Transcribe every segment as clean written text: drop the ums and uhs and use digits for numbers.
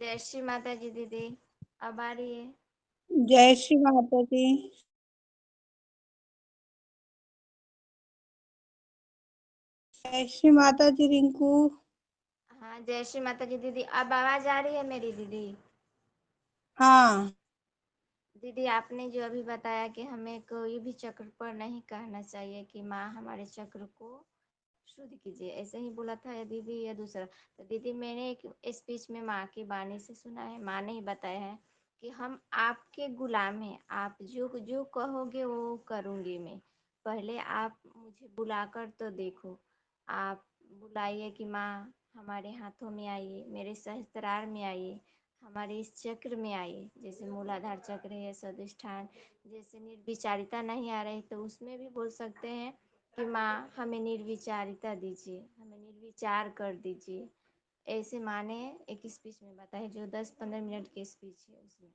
जय श्री माता जी दीदी। अब आ रही है। जय श्री माता दी। जय श्री माता जी रिंकू। हाँ, जय श्री माता जी दीदी। अब आवाज आ रही है मेरी दीदी? हाँ। दीदी, आपने जो अभी बताया कि हमें कोई भी चक्र पर नहीं कहना चाहिए कि माँ हमारे चक्र को शुद्ध कीजिए, ऐसे ही बोला था या दीदी या दूसरा? तो दीदी, मैंने एक स्पीच में माँ की वाणी से सुना है, माँ ने ही बताया है कि हम आपके गुलाम हैं, आप जो जो कहोगे वो करूँगी मैं। पहले आप मुझे बुलाकर तो देखो। आप बुलाइए कि माँ हमारे हाथों में आइए, मेरे सहस्त्रार में आइए, हमारे इस चक्र में आइए। जैसे मूलाधार चक्र है, स्वादिष्ठान, जैसे निर्विचारिता नहीं आ रही तो उसमें भी बोल सकते हैं कि माँ हमें निर्विचारिता दीजिए, हमें निर्विचार कर दीजिए। ऐसे माँ ने एक स्पीच में बताया, जो 10-15 मिनट की स्पीच है उसमें।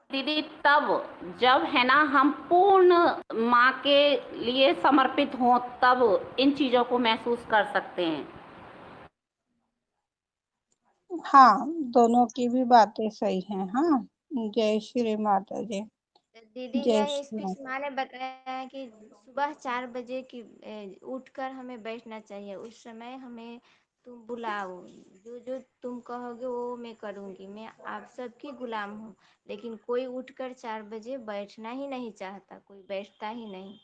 दीदी तब जब है ना हम पूर्ण माँ के लिए समर्पित हों तब इन चीजों को महसूस कर सकते हैं। हाँ, दोनों की भी बातें सही हैं। हाँ। जय श्री माता जी। दीदी, जय यह श्री स्पीच माता। माँ ने बताया है कि सुबह 4 बजे की उठकर हमें बैठना चाहिए। उस समय हमें तुम बुलाओ, जो जो तुम कहोगे वो मैं करूँगी। मैं आप सबकी गुलाम हूँ। लेकिन कोई उठकर 4 बजे बैठना ही नहीं चाहता, कोई बैठता ही नहीं।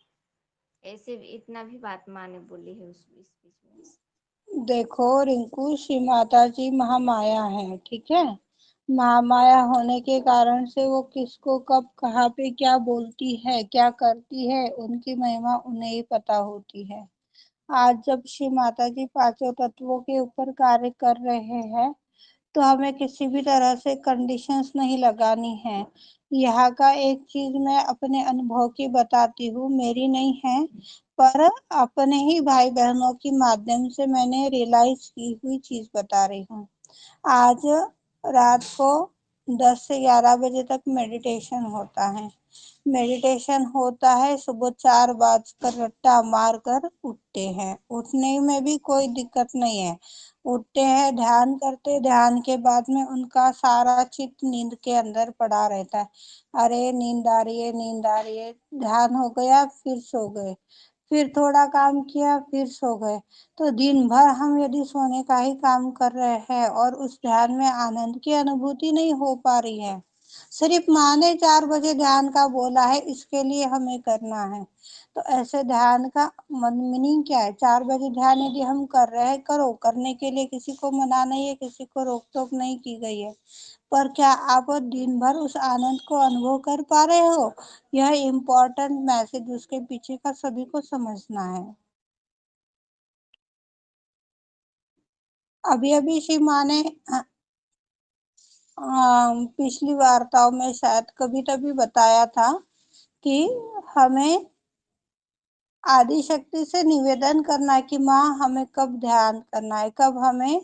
ऐसे भी इतना भी बात माँ ने बोली है उस स्पीच में। देखो रिंकू, श्री माता जी महामाया है, ठीक है। महामाया होने के कारण से वो किसको कब कहाँ पे क्या बोलती है, क्या करती है, उनकी महिमा उन्हें ही पता होती है। आज जब श्री माता जी पांचों तत्वों के ऊपर कार्य कर रहे हैं, तो हमें किसी भी तरह से कंडीशंस नहीं लगानी है। यहाँ का एक चीज मैं अपने अनुभव की बताती हूँ, मेरी नहीं है, पर अपने ही भाई बहनों के माध्यम से मैंने रियलाइज की हुई चीज बता रही हूँ। आज रात को 10 से 11 बजे तक मेडिटेशन होता है। मेडिटेशन होता है, सुबह 4 बजकर रट्टा मार कर उठते हैं, उठने में भी कोई दिक्कत नहीं है। उठते हैं, ध्यान करते, ध्यान के बाद में उनका सारा चित्त नींद के अंदर पड़ा रहता है। अरे नींद आ रही है, नींद आ रही है, ध्यान हो गया, फिर सो गए, फिर थोड़ा काम किया, फिर सो गए। तो दिन भर हम यदि सोने का ही काम कर रहे हैं और उस ध्यान में आनंद की अनुभूति नहीं हो पा रही है। सिर्फ माँ ने 4 बजे ध्यान का बोला है, इसके लिए हमें करना है। तो ऐसे ध्यान का मीनिंग क्या है? 4 बजे ध्यान यदि हम कर रहे हैं, करो, करने के लिए किसी को मना नहीं है, किसी को रोक टोक नहीं की गई है। पर क्या आप दिन भर उस आनंद को अनुभव कर पा रहे हो? यह इम्पोर्टेंट मैसेज उसके पीछे का सभी को समझना है। अभी अभी श्री माँ ने पिछली वार्ताओं में शायद कभी तभी बताया था कि हमें आदि शक्ति से निवेदन करना है कि माँ हमें कब ध्यान करना है, कब हमें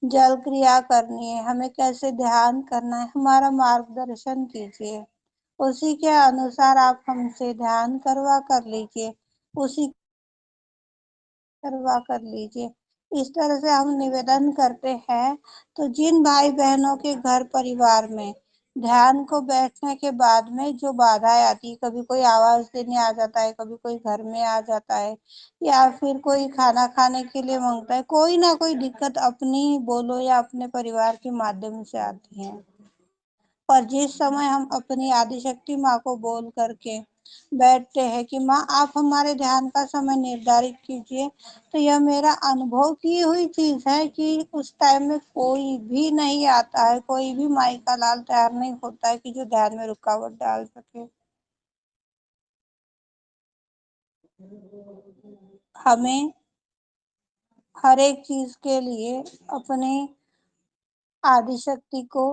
जल क्रिया करनी है, हमें कैसे ध्यान करना है, हमारा मार्गदर्शन कीजिए। उसी के अनुसार आप हमसे ध्यान करवा कर लीजिए, उसी करवा कर लीजिए। इस तरह से हम निवेदन करते हैं। तो जिन भाई बहनों के घर परिवार में ध्यान को बैठने के बाद में जो बाधाएं आती है, कभी कोई आवाज देने आ जाता है, कभी कोई घर में आ जाता है, या फिर कोई खाना खाने के लिए मांगता है, कोई ना कोई दिक्कत अपनी बोलो या अपने परिवार के माध्यम से आती है। पर जिस समय हम अपनी आदिशक्ति माँ को बोल करके बैठते हैं कि माँ आप हमारे ध्यान का समय निर्धारित कीजिए, तो यह मेरा अनुभव की हुई चीज है कि उस टाइम में कोई भी नहीं आता है, कोई भी माई का लाल तैयार नहीं होता है कि जो ध्यान में रुकावट डाल सके। हमें हर एक चीज के लिए अपने आदिशक्ति को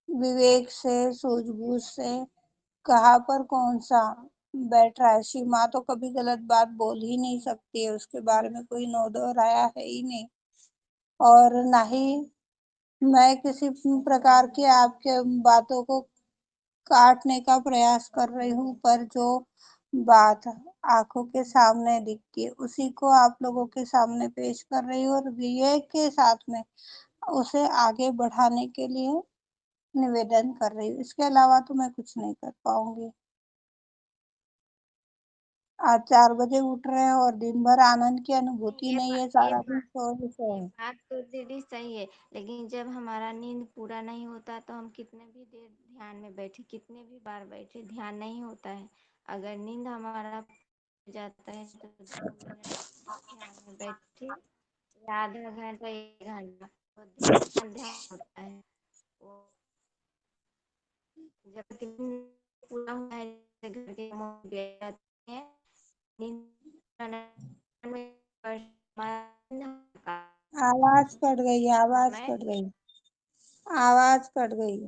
विवेक से, सूझबूझ से, कहाँ पर कौन सा बैठ रहा है। श्री माँ तो कभी गलत बात बोल ही नहीं सकती है, उसके बारे में कोई नो दो राया है ही नहीं। और ना ही मैं किसी प्रकार की आपके बातों को काटने का प्रयास कर रही हूँ, पर जो बात आंखों के सामने दिखती है, उसी को आप लोगों के सामने पेश कर रही हूँ और विवेक के साथ में उसे आगे बढ़ाने के लिए निवेदन कर रही हूँ। इसके अलावा तो मैं कुछ नहीं कर पाऊंगी। आज 4 बजे उठ रहे हैं और दिन भर आनंद की नहीं, अनुभूति ये नहीं बात है, ये सारा दिन बात सोए ये सोए। बात तो दीदी सही है, लेकिन जब हमारा नींद पूरा नहीं होता तो हम कितने भी देर ध्यान में बैठे, कितने भी बार बैठे, ध्यान नहीं होता है। अगर नींद हमारा हो जाता है तो 2 मिनट ध्यान में बैठे या आधा घंटा 1 घंटा तो ध्यान ध्यान होता है। वो जब तक नींद पूरा होता है, जैसे घर के कामों में व्यस्त रहते हैं, नींद आने में आवाज कट गई, आवाज समय कट गई, आवाज कट गई।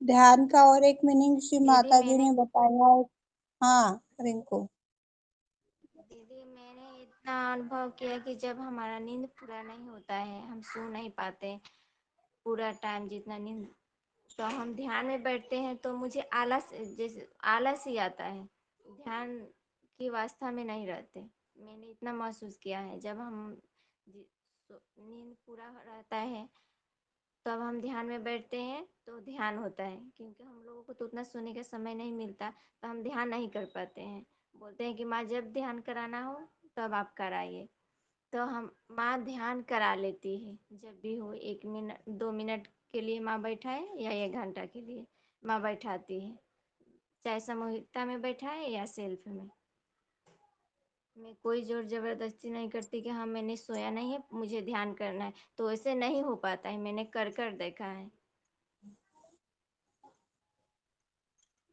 ध्यान का और एक मीनिंग श्री दीदी माता जी मैंने ने बताया है। हाँ रिंकू। दीदी मैंने इतना अनुभव किया कि जब हमारा नींद पूरा नहीं होता है, हम सो नहीं पाते पूरा टाइम जितना नींद, तो हम ध्यान में बैठते हैं तो मुझे आलस, जैसे आलस ही आता है, ध्यान की अवस्था में नहीं रहते। मैंने इतना महसूस किया है, जब हम नींद पूरा रहता है तब हम ध्यान में बैठते हैं तो ध्यान होता है, क्योंकि हम लोगों को तो उतना सोने का समय नहीं मिलता, तो हम ध्यान नहीं कर पाते हैं। बोलते हैं कि माँ जब ध्यान कराना हो तब आप कराइए, तो हम माँ ध्यान करा लेती है, जब भी हो 1 मिनट 2 मिनट के लिए माँ बैठाए या 1 घंटा के लिए माँ बैठाती है, चाहे सामूहिकता में बैठाए या सेल्फ में। मैं कोई जोर जबरदस्ती नहीं करती कि हाँ मैंने सोया नहीं है मुझे ध्यान करना है, तो ऐसे नहीं हो पाता है, मैंने कर कर देखा है।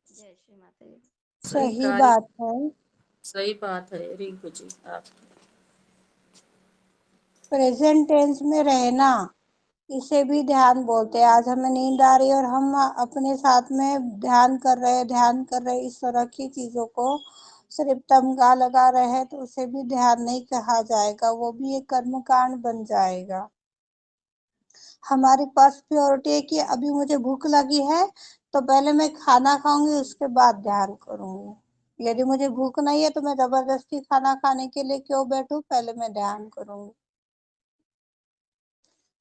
जय श्री माता दी। सही सही कार्य, बात है। सही बात है रिंकू जी आप। प्रेजेंट टेंस में रहना, इसे भी ध्यान बोलते हैं। आज हमें नींद आ रही है और हम अपने साथ में ध्यान कर रहे हैं, ध्यान कर रहे हैं, इस तरह की चीजों को सिर्फ तमगा लगा रहे हैं तो उसे भी ध्यान नहीं कहा जाएगा, वो भी एक कर्मकांड बन जाएगा। हमारी फर्स्ट प्योरिटी है कि अभी मुझे भूख लगी है तो पहले मैं खाना खाऊंगी, उसके बाद ध्यान करूंगी। यदि मुझे भूख नहीं है तो मैं जबरदस्ती खाना खाने के लिए क्यों बैठूं, पहले मैं ध्यान करूंगी।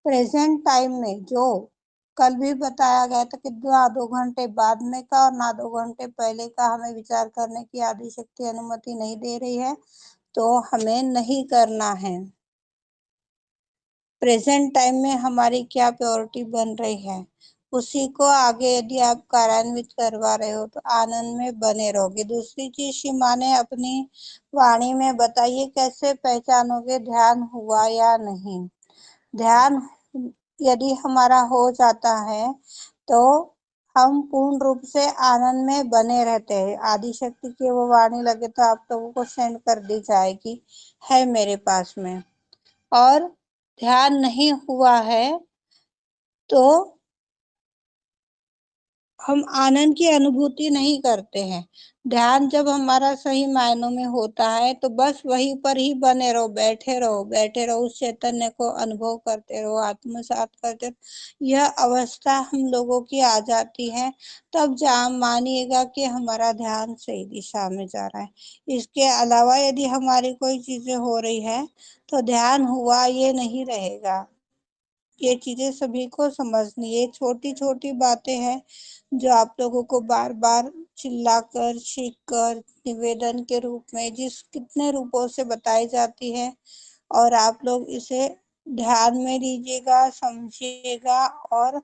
प्रेजेंट टाइम में जो कल भी बताया गया था कि ना 2 घंटे बाद में का और ना 2 घंटे पहले का हमें विचार करने की आदि शक्ति अनुमति नहीं दे रही है, तो हमें नहीं करना है। प्रेजेंट टाइम में हमारी क्या प्रायोरिटी बन रही है, उसी को आगे यदि आप कार्यान्वित करवा रहे हो तो आनंद में बने रहोगे। दूसरी चीज श्री माँ ने अपनी वाणी में बताइए, कैसे पहचानोगे ध्यान हुआ या नहीं। ध्यान यदि हमारा हो जाता है तो हम पूर्ण रूप से आनंद में बने रहते हैं। आदि शक्ति की वो वाणी लगे तो आप लोगों को सेंड कर दी जाएगी, है मेरे पास में। और ध्यान नहीं हुआ है तो हम आनंद की अनुभूति नहीं करते हैं। ध्यान जब हमारा सही मायनों में होता है तो बस वहीं पर ही बने रहो, बैठे रहो, बैठे रहो, उस चैतन्य को अनुभव करते रहो, आत्मसात करते रहो। यह अवस्था हम लोगों की आ जाती है, तब जहाँ मानिएगा कि हमारा ध्यान सही दिशा में जा रहा है। इसके अलावा यदि हमारी कोई चीजें हो रही है तो ध्यान हुआ ये नहीं रहेगा। ये चीजें सभी को समझनी है, छोटी छोटी बातें हैं जो आप लोगों को बार बार चिल्लाकर, चीख कर, निवेदन के रूप में जिस कितने रूपों से बताई जाती है, और आप लोग इसे ध्यान में लीजिएगा, समझिएगा और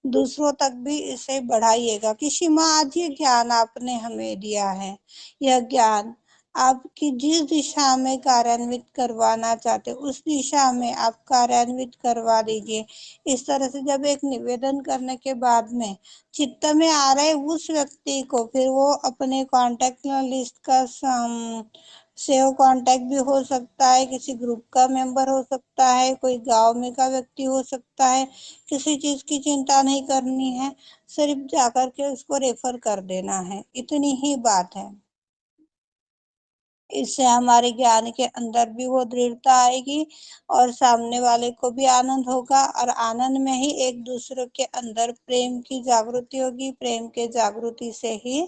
दूसरों तक भी इसे बढ़ाइएगा कि सीमा आज ये ज्ञान आपने हमें दिया है, यह ज्ञान आपकी जिस दिशा में कार्यान्वित करवाना चाहते उस दिशा में आप कार्यान्वित करवा दीजिए। इस तरह से जब एक निवेदन करने के बाद में चित्त में आ रहे उस व्यक्ति को फिर वो अपने कांटेक्ट लिस्ट का सेव कांटेक्ट भी हो सकता है, किसी ग्रुप का मेंबर हो सकता है, कोई गांव में का व्यक्ति हो सकता है। किसी चीज की चिंता नहीं करनी है, सिर्फ जाकर के उसको रेफर कर देना है, इतनी ही बात है। इससे हमारे ज्ञान के अंदर भी वो दृढ़ता आएगी और सामने वाले को भी आनंद होगा, और आनंद में ही एक दूसरे के अंदर प्रेम की जागृति होगी। प्रेम के जागृति से ही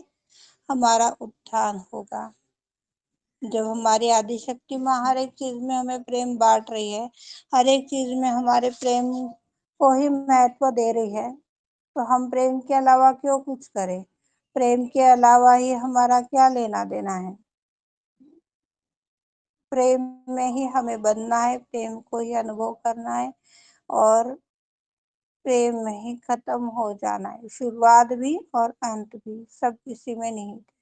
हमारा उत्थान होगा। जब हमारी आदिशक्ति माँ हर एक चीज में हमें प्रेम बांट रही है, हर एक चीज में हमारे प्रेम को ही महत्व दे रही है, तो हम प्रेम के अलावा क्यों कुछ करें? प्रेम के अलावा ही हमारा क्या लेना देना है? प्रेम में ही हमें बनना है, प्रेम को ही अनुभव करना है और प्रेम में ही खत्म हो जाना है। शुरुआत भी और अंत भी सब इसी में निहित है।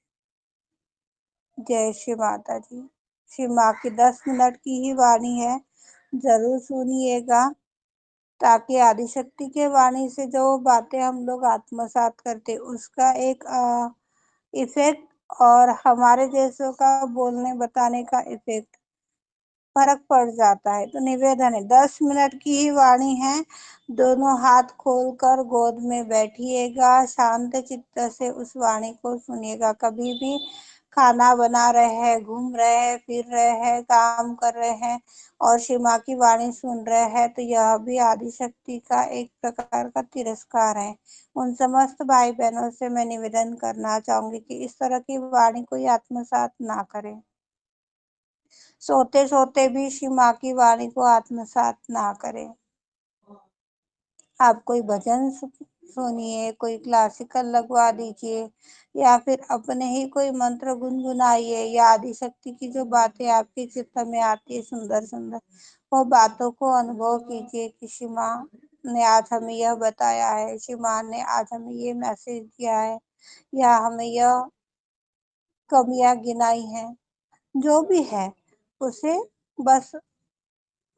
जय श्री माता जी। श्री माँ की 10 मिनट की ही वाणी है, जरूर सुनिएगा, ताकि आदिशक्ति के वाणी से जो बातें हम लोग आत्मसात करते उसका एक इफेक्ट और हमारे जैसों का बोलने बताने का इफेक्ट फर्क पड़ जाता है। तो निवेदन है, 10 मिनट की ही वाणी है, दोनों हाथ खोलकर गोद में बैठिएगा, शांत चित्त से उस वाणी को सुनिएगा। कभी भी खाना बना रहे हैं, घूम रहे हैं, फिर रहे हैं, काम कर रहे हैं और श्री माँ की वाणी सुन रहे हैं, तो यह भी आदिशक्ति का एक प्रकार का तिरस्कार है। उन समस्त भाई बहनों से मैं निवेदन करना चाहूंगी कि इस तरह की वाणी कोई आत्मसात ना करें। सोते सोते भी श्री माँ की वाणी को आत्मसात ना करें। आप कोई भजन सुनिए, कोई क्लासिकल लगवा दीजिए या फिर अपने ही कोई मंत्र गुनगुनाइए या आदिशक्ति की जो बातें आपके चित्त में आती है सुंदर सुंदर, वो बातों को अनुभव कीजिए कि श्री माँ ने आज हमें यह बताया है, श्री माँ ने आज हमें ये मैसेज दिया है या हमें यह कमियां गिनाई हैं। जो भी है उसे बस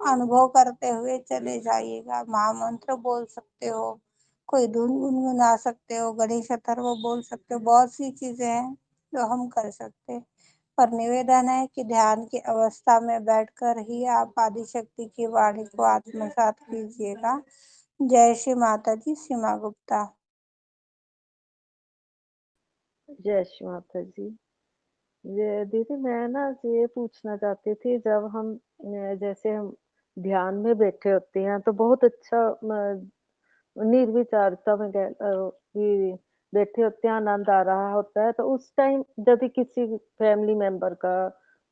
अनुभव करते हुए चले जाइएगा। महामंत्र बोल सकते हो, कोई धुन गुनगुना सकते हो, गणेश अथर्व बोल सकते हो, बहुत सी चीजें हैं जो हम कर सकते हैं। पर निवेदन है कि ध्यान की अवस्था में बैठकर ही आप आदिशक्ति की वाणी को आत्मसात कीजिएगा। जय श्री माता जी। सीमा गुप्ता। जय श्री माता जी। ये दीदी मैं ना ये पूछना चाहती थी, जब हम जैसे हम ध्यान में बैठे होते हैं तो बहुत अच्छा निर्विचारता में कि बैठे होते हैं, आनंद आ रहा होता है, तो उस टाइम यदि किसी फैमिली मेंबर का,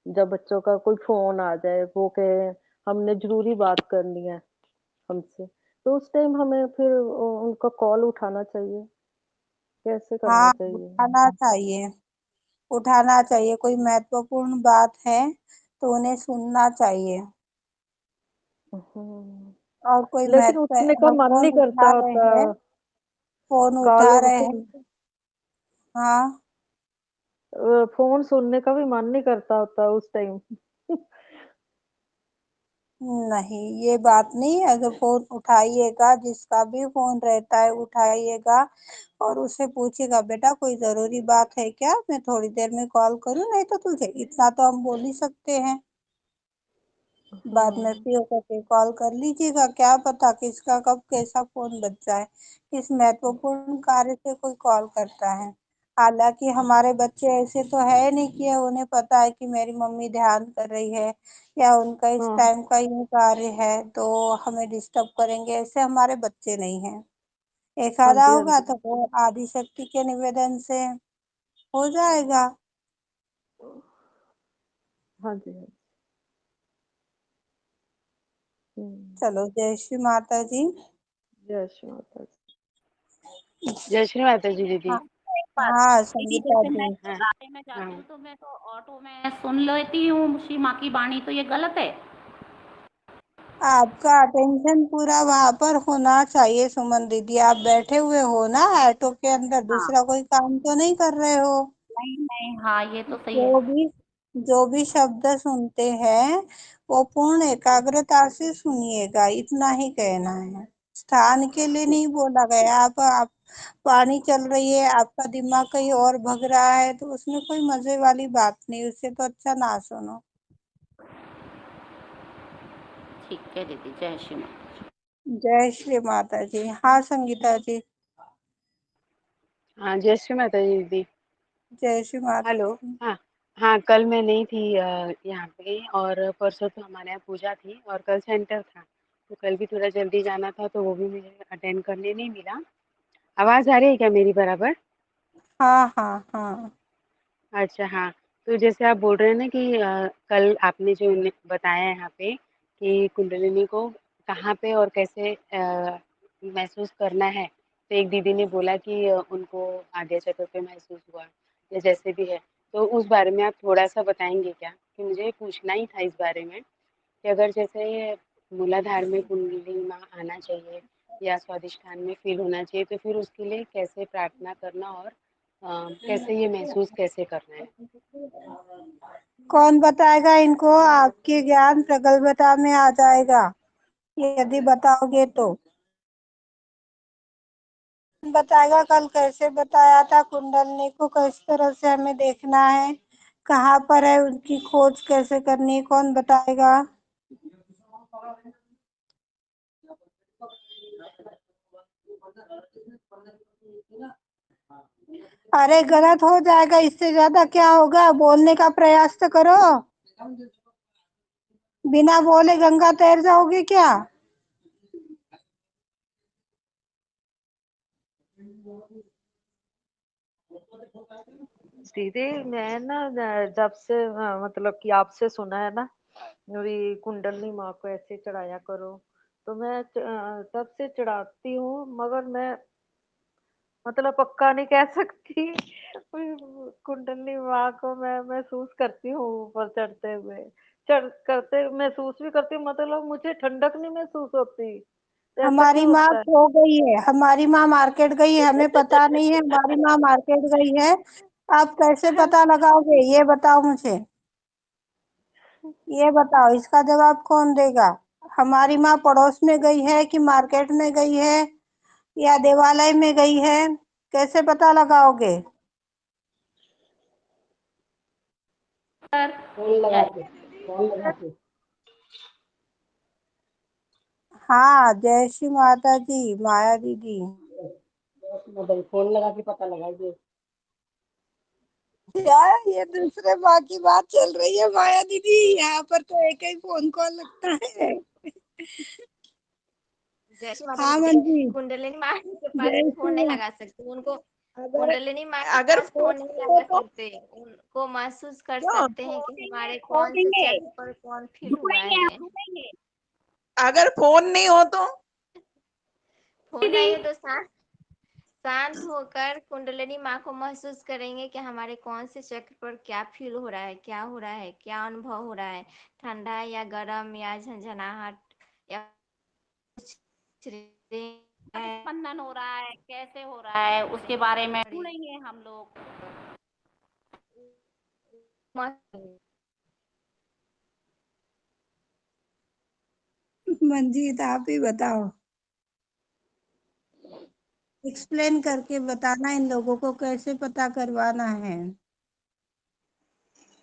जब बच्चों का कोई फोन आ जाए, वो कहे हमने जरूरी बात करनी है हमसे, तो उस टाइम हमें फिर उनका कॉल उठाना चाहिए, कैसे करना हाँ, चाहिए? उठाना चाहिए, उठाना चाहिए। कोई महत्वपूर्ण बात है तो उन्हें सुनना चाहिए। हम्म। और कोई लेकिन महत्व उठने का मन फोन नहीं करता उठा रहे होता, हैं, फोन कॉल उठा रहे हैं। हाँ, फोन सुनने का भी मन नहीं करता होता उस टाइम। नहीं ये बात नहीं, अगर फोन उठाइएगा, जिसका भी फोन रहता है उठाइएगा और उससे पूछिएगा बेटा कोई जरूरी बात है क्या, मैं थोड़ी देर में कॉल करूँ, नहीं तो तुझे, इतना तो हम बोल ही सकते हैं। बाद में हम्म। फ्री होकर के कॉल कर लीजिएगा, क्या पता किसका कब कैसा फोन बज जाए, किस महत्वपूर्ण कार्य से कोई कॉल करता है। हालांकि हमारे बच्चे ऐसे तो है नहीं कि उन्हें पता है कि मेरी मम्मी ध्यान कर रही है या उनका इस हाँ। टाइम का ये कार्य है तो हमें डिस्टर्ब करेंगे, ऐसे हमारे बच्चे नहीं हैं। एक हाँ आधा जी, हाँ होगा जी। तो वो आदिशक्ति के निवेदन से हो जाएगा। हाँ जी, हाँ जी। हम्म। चलो, जय श्री माता जी। जय श्री माता जी। जय श्री माता जी दीदी। हाँ, एक बात हाँ दीदी, संगीता जैसे मैं जी। हाँ रास्ते में हाँ। जाती हूँ तो मैं तो ऑटो में सुन लेती हूँ श्री माँ की वाणी, तो ये गलत है? आपका अटेंशन पूरा वहां पर होना चाहिए सुमन दीदी। आप बैठे हुए हो ना ऑटो के अंदर, हाँ। दूसरा कोई काम तो नहीं कर रहे हो। नहीं नहीं, हाँ ये तो सही है। जो भी जो भी शब्द सुनते हैं वो पूर्ण एकाग्रता से सुनिएगा, इतना ही कहना है। स्थान के लिए नहीं बोला गया। आप वाणी चल रही है, आपका दिमाग कहीं और भग रहा है तो उसमें कोई मजे वाली बात नहीं, उससे तो अच्छा ना सुनो। ठीक है दीदी, जय श्री माँ। जय श्री माता जी। हाँ संगीता जी। हाँ जय श्री माता जी दीदी। जय श्री माता हेलो। जी। हाँ हाँ, कल मैं नहीं थी यहाँ पे, और परसों तो हमारे यहाँ पूजा थी और कल सेंटर था, तो कल भी थोड़ा जल्दी जाना था तो वो भी मुझे अटेंड करने नहीं मिला। आवाज़ आ रही है क्या मेरी बराबर? हाँ हाँ हाँ। अच्छा, हाँ। तो जैसे आप बोल रहे हैं ना कि कल आपने जो बताया यहाँ पे कि कुंडलिनी को कहाँ पे और कैसे महसूस करना है। तो एक दीदी ने बोला कि उनको आद्य चक्र पे महसूस हुआ या जैसे भी है। तो उस बारे में आप थोड़ा-सा बताएँगे क्या? कि मुझे पूछना ही था इस बारे में कि अगर जैसे मूलाधार में कुंडलिनी माँ आना चाहिए या स्वादिष्ठान में फ़ील होना चाहिए, तो फिर उसके लिए कैसे प्रार्थना करना और कैसे ये महसूस कैसे करना है? कौन बताएगा इनको? आपके ज्ञान प्रगल्भता में आ जाएगा यदि बताओगे तो। बताएगा कल कैसे बताया था कुंडलनी को किस तरह से हमें देखना है, कहाँ पर है, उनकी खोज कैसे करनी है, कौन बताएगा? अरे गलत हो जाएगा, इससे ज्यादा क्या होगा? बोलने का प्रयास तो करो। बिना बोले गंगा तैर जाओगे क्या? दीदी मैं ना जब से मतलब कि आपसे सुना है ना भी कुंडली माँ को ऐसे चढ़ाया करो, तो मैं तब से चढ़ाती हूँ, मगर मैं मतलब पक्का नहीं कह सकती। कुंडली माँ को मैं महसूस करती हूँ ऊपर चढ़ते हुए, चढ़ करते महसूस भी करती हूँ, मतलब मुझे ठंडक नहीं महसूस होती। ऐसा हमारी क्यों माँ होता है? खो गई है, हमारी माँ मार्केट गई है, हमें पता नहीं है हमारी माँ मार्केट गई है। आप कैसे पता लगाओगे ये बताओ मुझे, ये बताओ, इसका जवाब कौन देगा? हमारी माँ पड़ोस में गई है कि मार्केट में गई है या देवालय में गई है, कैसे पता लगाओगे? सर हाँ, जय श्री माता जी, माया दीदी। क्या ये दूसरे माँ की बात चल रही है माया दीदी? यहाँ पर तो एक ही फोन कॉल लगता है। जैसे माता हाँ दीदी मंजीत, कुंडलिनी माँ के पास जय फोन श्री नहीं माँ। लगा सकते उनको। अगर कुंडलिनी माँ के अगर पास फोन फोन नहीं नहीं हो लगा तो सकते, उनको महसूस कर क्यों सकते हैं कि छोड़ेंगे हमारे कौन से छोड़ेंगे चक्र पर कौन फील हुआ ढूंढेंगे है। ढूंढेंगे। अगर फोन नहीं हो तो फोन नहीं है तो शांत शांत होकर कुंडलिनी माँ को महसूस करेंगे कि हमारे कौन से चक्र पर क्या फील हो रहा है, क्या हो रहा है, क्या अनुभव हो रहा है, ठंडा या गर्म या झंझनाहट या कुछ है। स्पंदन हो रहा है, कैसे हो रहा है, उसके बारे में ढूंढेंगे हम लोग। मंजीत आप ही बताओ, एक्सप्लेन करके बताना इन लोगों को कैसे पता करवाना है।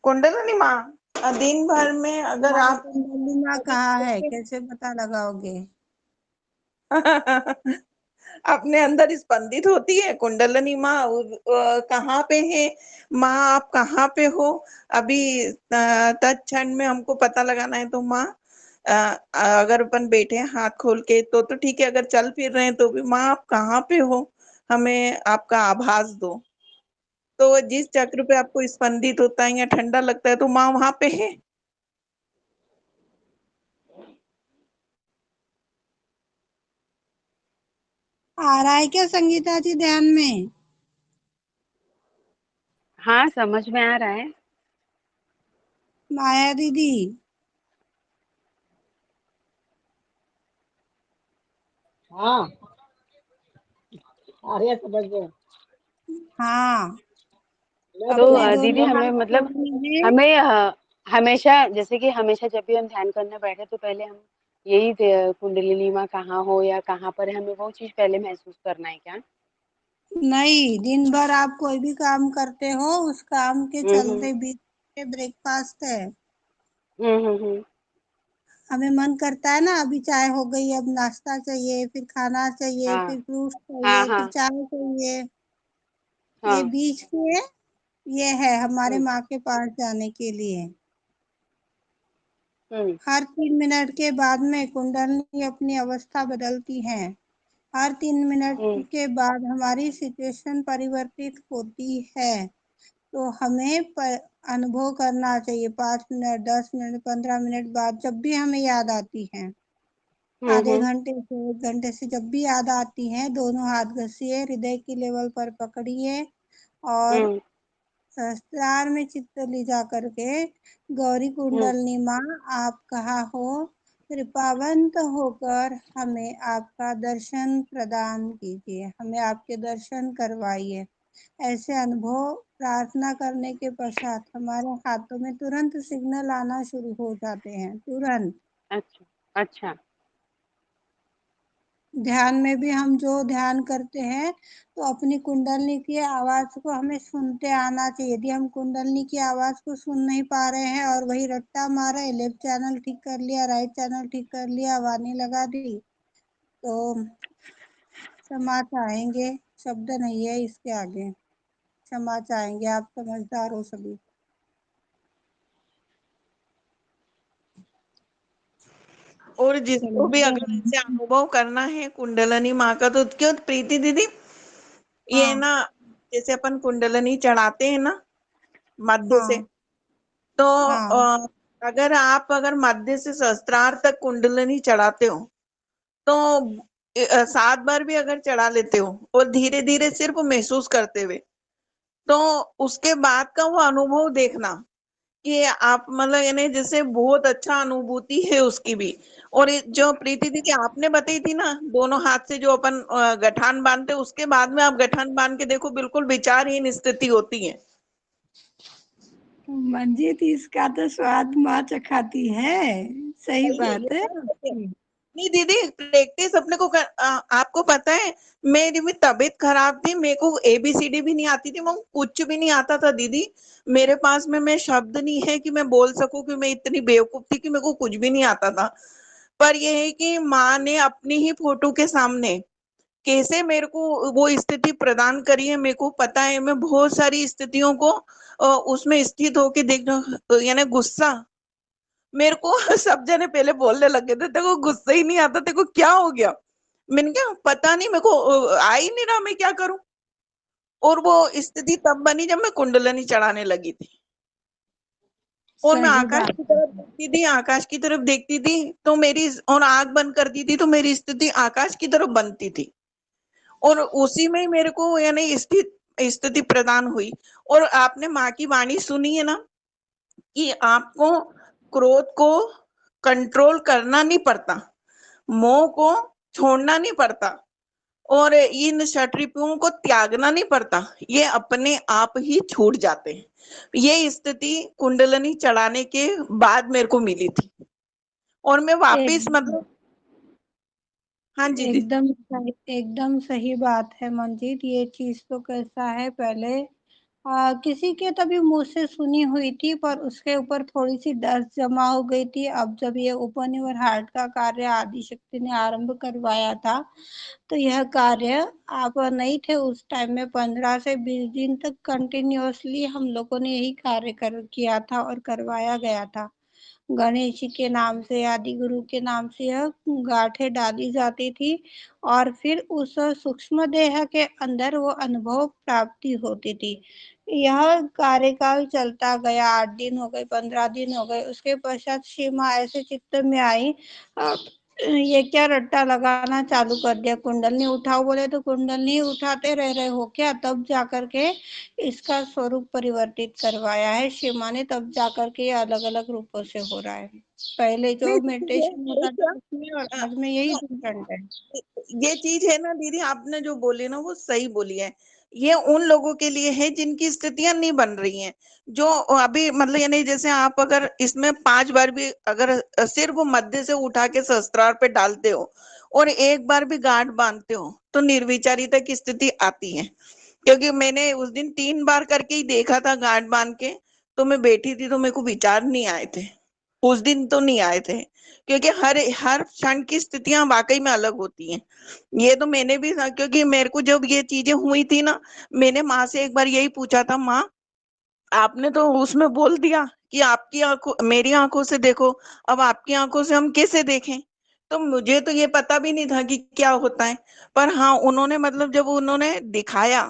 कुंडलिनी माँ दिन भर में अगर हमारी आप कुंडली माँ कहाँ है, कैसे पता लगाओगे? अपने अंदर स्पंदित होती है कुंडलिनी माँ, कहाँ पे है माँ, आप कहाँ पे हो अभी, तत्क्षण में हमको पता लगाना है। तो माँ अगर अपन बैठे हैं हाथ खोल के तो ठीक है, अगर चल फिर रहे हैं तो भी माँ आप कहाँ पे हो, हमें आपका आभास दो। तो जिस चक्र पे आपको स्पंदित होता है या ठंडा लगता है तो माँ वहां पे है। आ रहा है क्या संगीता जी ध्यान में? हाँ, समझ में आ रहा है। माया दीदी, हाँ, तो अपने दीदी दोनों हमें हाथ मतलब जोड़ने हैं। हमें हमेशा जैसे कि हमेशा जब भी हम ध्यान करने बैठे तो पहले हम यही कुंडलिनी माँ कहाँ हो या कहाँ पर है, हमें वो चीज़ पहले महसूस करना है क्या? नहीं, दिन भर आप कोई भी काम करते हो, उस काम के हुँ। चलते बीच में ब्रेकफास्ट है। हुँ। हमें मन करता है ना, अभी चाय हो गई, अब नाश्ता चाहिए, फिर खाना चाहिए, हाँ, फिर फ्रूट्स हाँ, चाहिए, फिर हाँ, चाय चाहिए। ये हाँ। बीच में ये है हमारे हुँ, माँ के पास जाने के लिए। हुँ, हर 3 मिनट के बाद में कुंडली अपनी अवस्था बदलती है। हर 3 मिनट हुँ, के बाद हमारी सिचुएशन परिवर्तित होती है। तो हमें अनुभव करना चाहिए 5 मिनट, 10 मिनट, 15 मिनट बाद जब भी हमें याद आती है, आधे घंटे से 1 घंटे से जब भी याद आती है, दोनों हाथ घसीए, हृदय की लेवल पर पकड़िए और सहस्त्रार में चित्त ले जा करके गौरी कुंडलनी माँ आप कहाँ हो, कृपावंत होकर हमें आपका दर्शन प्रदान कीजिए, हमें आपके दर्शन करवाइए। ऐसे अनुभव प्रार्थना करने के पश्चात हमारे हाथों में तुरंत सिग्नल आना शुरू हो जाते हैं, तुरंत। अच्छा, अच्छा। ध्यान में भी हम जो ध्यान करते हैं तो अपनी कुंडलनी की आवाज को हमें सुनते आना चाहिए। यदि हम कुंडलनी की आवाज को सुन नहीं पा रहे हैं और वही रट्टा मार रहे, लेफ्ट चैनल ठीक कर लिया, राइट चैनल ठीक कर लिया, वाणी लगा दी, तो क्षमा चाहेंगे, शब्द नहीं है इसके आगे, क्षमा चाहेंगे। आप समझदार हो सभी। और जिसको भी चलिए। अगर ऐसे अनुभव करना है कुंडलनी माँ का, तो क्यों प्रीति दीदी, ये हाँ ना जैसे अपन कुंडलनी चढ़ाते हैं ना मध्य से, हाँ तो हाँ अगर मध्य से सहस्त्रार तक कुंडलनी चढ़ाते हो, तो 7 बार भी अगर चढ़ा लेते हो और धीरे धीरे सिर्फ महसूस करते हुए, तो उसके बाद का वो अनुभव देखना कि आप मतलब यानी जैसे बहुत अच्छा अनुभूति है उसकी भी। और ये जो प्रीति दीदी आपने बताई थी ना, दोनों हाथ से जो अपन गठान बांधते, उसके बाद में आप गठान बांध के देखो, बिल्कुल विचारहीन स्थिति होती है। मंजीत, इसका तो स्वाद माँ चखाती है। सही सही है ये बात है। बात सही है। नहीं दीदी, प्रैक्टिस अपने को आपको पता है, मेरी भी तबीयत खराब थी, मेरे को एबीसीडी भी नहीं आती थी, मैं कुछ भी नहीं आता था दीदी। मेरे पास में मैं शब्द नहीं है कि मैं बोल सकूं कि मैं इतनी बेवकूफ थी कि मेरे को कुछ भी नहीं आता था। पर यह है कि माँ ने अपनी ही फोटो के सामने कैसे मेरे को वो स्थिति प्रदान करी है, मेरे को पता है। मैं बहुत सारी स्थितियों को उसमें स्थित होके देखना, यानी गुस्सा, मेरे को सब जने पहले बोलने लगे थे, तेरे को गुस्सा ही नहीं आता, तेरे को क्या हो गया? मैंने क्या पता नहीं, मेरे को आ ही नहीं रहा, मैं क्या करूं। और वो स्थिति तब बनी जब मैं कुंडलनी चढ़ाने लगी थी, और मैं सही आकाश बात की है। तरफ देखती थी, आकाश की तरफ देखती थी, तो मेरी और आंख बंद करती थी तो मेरी स्थिति आकाश की तरफ बनती थी। और उसी में ही मेरे को यानी स्थिति प्रदान हुई। और आपने माँ की वाणी सुनी है ना, कि आपको क्रोध को कंट्रोल करना नहीं पड़ता, मोह को छोड़ना नहीं पड़ता, और इन शत्रुओं को त्यागना नहीं पड़ता, ये अपने आप ही छूट जाते हैं। ये स्थिति कुंडलनी चढ़ाने के बाद मेरे को मिली थी, और मैं वापिस एक मतलब, हाँ जी दीदी। एकदम सही बात है मंजीत। ये चीज तो कैसा है, पहले किसी के तभी मुंह से सुनी हुई थी, पर उसके ऊपर थोड़ी सी डर जमा हो गई थी। अब जब ये ओपन योर हार्ट का कार्य आदि शक्ति ने आरंभ करवाया था, तो यह कार्य, आप नहीं थे उस टाइम में, 15 से 20 दिन तक कंटिन्यूअसली हम लोगों ने यही कार्य किया था और करवाया गया था। गणेश जी के नाम से, आदि गुरु के नाम से यह गांठें डाली जाती थी, और फिर उस सूक्ष्म देह के अंदर वो अनुभव प्राप्ति होती थी। यह कार्यकाल चलता गया, 8 दिन हो गए, 15 दिन हो गए, उसके पश्चात सीमा ऐसे चित्त में आई, ये क्या रट्टा लगाना चालू कर दिया, कुंडलनी उठाओ बोले तो कुंडलनी उठाते रह रहे हो क्या? तब जाकर के इसका स्वरूप परिवर्तित करवाया है सीमा ने, तब जाकर के ये अलग अलग रूपों से हो रहा है। पहले जो नहीं दीदी, मेडिटेशन ये होता था क्या, उसमें और अ, आज में यही हाँ, डिफरेंट है। ये चीज है ना दीदी, आपने जो बोली ना वो सही बोली है। ये उन लोगों के लिए है जिनकी स्थितियां नहीं बन रही हैं, जो अभी मतलब यानी जैसे आप अगर इसमें 5 बार भी अगर सिर्फ मध्य से उठा के सहस्त्रार पे डालते हो और एक बार भी गांठ बांधते हो, तो निर्विचारिता की स्थिति आती है। क्योंकि मैंने उस दिन 3 बार करके ही देखा था गांठ बांध के, तो मैं बैठी थी तो मेरे को विचार नहीं आए थे, उस दिन तो नहीं आए थे। क्योंकि हर हर क्षण की स्थितियां वाकई में अलग होती हैं। ये तो मैंने भी, क्योंकि मेरे को जब ये चीजें हुई थी ना, मैंने माँ से एक बार यही पूछा था, माँ आपने तो उसमें बोल दिया कि आपकी आंखों मेरी आंखों से देखो, अब आपकी आंखों से हम कैसे देखें? तो मुझे तो ये पता भी नहीं था कि क्या होता है। पर हाँ, उन्होंने मतलब जब उन्होंने दिखाया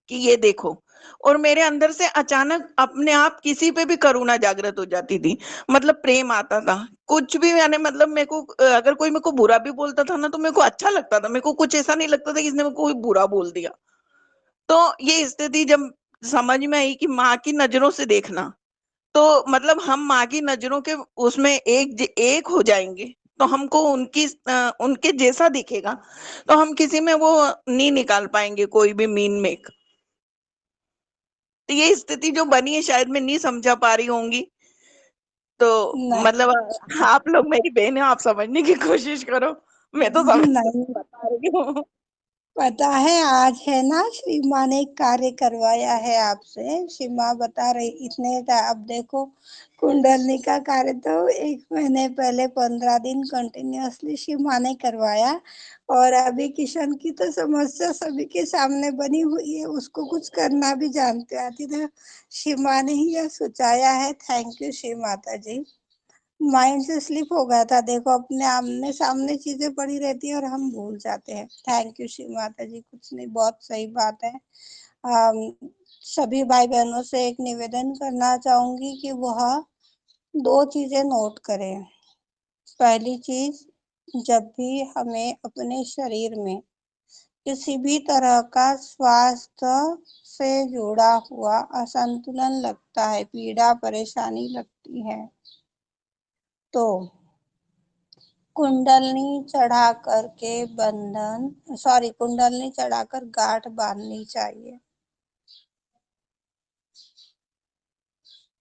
कि ये देखो, और मेरे अंदर से अचानक अपने आप किसी पे भी करुणा जागृत हो जाती थी, मतलब प्रेम आता था। कुछ भी मैंने मतलब मेरे को अगर कोई मेरे को बुरा भी बोलता था ना तो मेरे को अच्छा लगता था, मेरे को कुछ ऐसा नहीं लगता था कि इसने मेरे को कोई बुरा बोल दिया। तो ये स्थिति जब समझ में आई कि माँ की नजरों से देखना, तो मतलब हम माँ की नजरों के उसमें एक हो जाएंगे, तो हमको उनके जैसा दिखेगा, तो हम किसी में वो नहीं निकाल पाएंगे कोई भी मीन मेक। तो ये स्थिति जो बनी है शायद मैं नहीं समझा पा रही होंगी, तो नहीं, मतलब आप लोग मेरी बहन है, आप समझने की कोशिश करो, मैं तो समझ नहीं, बता रही हूँ। पता है आज है ना, श्री माँ ने एक कार्य करवाया है आपसे। श्री माँ बता रही अब देखो, कुंडलनी का कार्य तो 1 महीने पहले 15 दिन कंटिन्यूअसली श्री माँ ने करवाया, और अभी किशन की तो समस्या सभी के सामने बनी हुई है, उसको कुछ करना भी जानते आती, तो श्री माँ ने ही यह सोचाया है। Thank you Shri Mata ji. Mind से स्लिप हो गया था, देखो अपने आमने सामने चीजें पड़ी रहती है और हम भूल जाते हैं। थैंक यू श्री माता जी, कुछ नहीं, बहुत सही बात है। सभी भाई बहनों से एक निवेदन करना चाहूंगी कि वह 2 चीजें नोट करें। पहली चीज, जब भी हमें अपने शरीर में किसी भी तरह का स्वास्थ्य से जुड़ा हुआ असंतुलन लगता है, पीड़ा परेशानी लगती है, तो कुंडलनी चढ़ा करके कुंडलनी चढ़ाकर गांठ बांधनी चाहिए।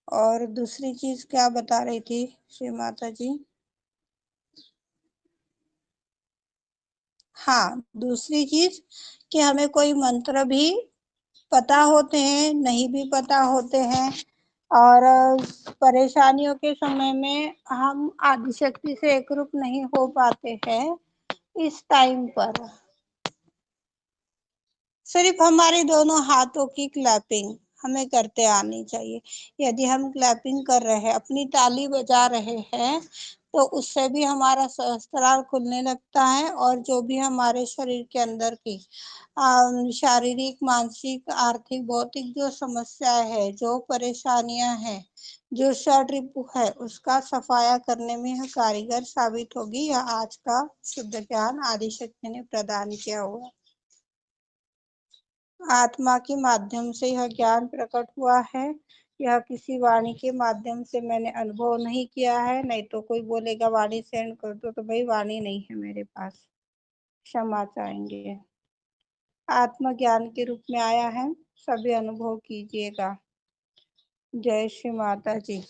और दूसरी चीज क्या बता रही थी श्री माता जी? हाँ, दूसरी चीज कि हमें कोई मंत्र भी पता होते हैं, नहीं भी पता होते हैं, और परेशानियों के समय में हम आदिशक्ति से एकरूप नहीं हो पाते हैं, इस टाइम पर सिर्फ हमारे दोनों हाथों की क्लैपिंग हमें करते आनी चाहिए। यदि हम क्लैपिंग कर रहे हैं, अपनी ताली बजा रहे हैं, तो उससे भी हमारा सहस्त्रार खुलने लगता है, और जो भी हमारे शरीर के अंदर की शारीरिक, मानसिक, आर्थिक, भौतिक जो समस्याएं है, जो परेशानियां हैं, जो षड रिपु है, उसका सफाया करने में यह कारीगर साबित होगी। यह आज का शुद्ध ज्ञान आदिशक्ति ने प्रदान किया हुआ, आत्मा के माध्यम से यह ज्ञान प्रकट हुआ है। यह किसी वाणी के माध्यम से मैंने अनुभव नहीं किया है, नहीं तो कोई बोलेगा वाणी सेंड कर दो, तो भाई वाणी नहीं है मेरे पास, क्षमा चाहेंगे। आत्म ज्ञान के रूप में आया है, सभी अनुभव कीजिएगा। जय श्री माता जी।